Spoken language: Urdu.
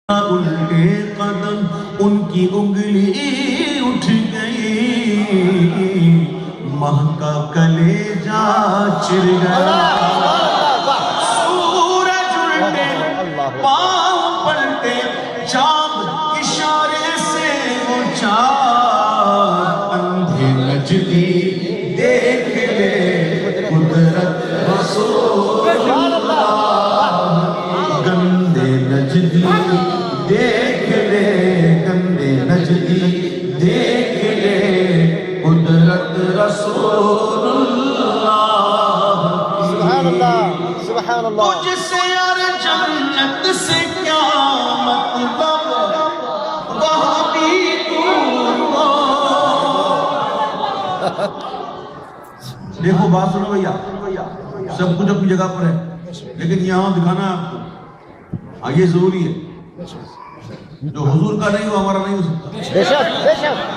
الٹے قدم ان کی انگلی اٹھ گئی، مہکا کلیجہ چر گیا، سورج الٹے پاؤں پلٹے، چاند اشارے سے وہ چاند، اندھے نجدی دیکھ لے قدرت رسول اللہ، گندے نجدی دیکھ لے، گندے نجدی دیکھ لے قدرت رسول اللہ۔ سبحان اللہ، سبحان اللہ۔ تجھ سے یار جنت سے کیا مطلب، وہاں بھی دور ہو۔ دیکھو بات سنو بھیا، سب کچھ اپنی جگہ پر ہے، لیکن یہاں دکھانا آپ کو یہ ضروری ہے، جو حضور کا نہیں وہ ہمارا نہیں ہو سکتا۔ بے شک، بے شک۔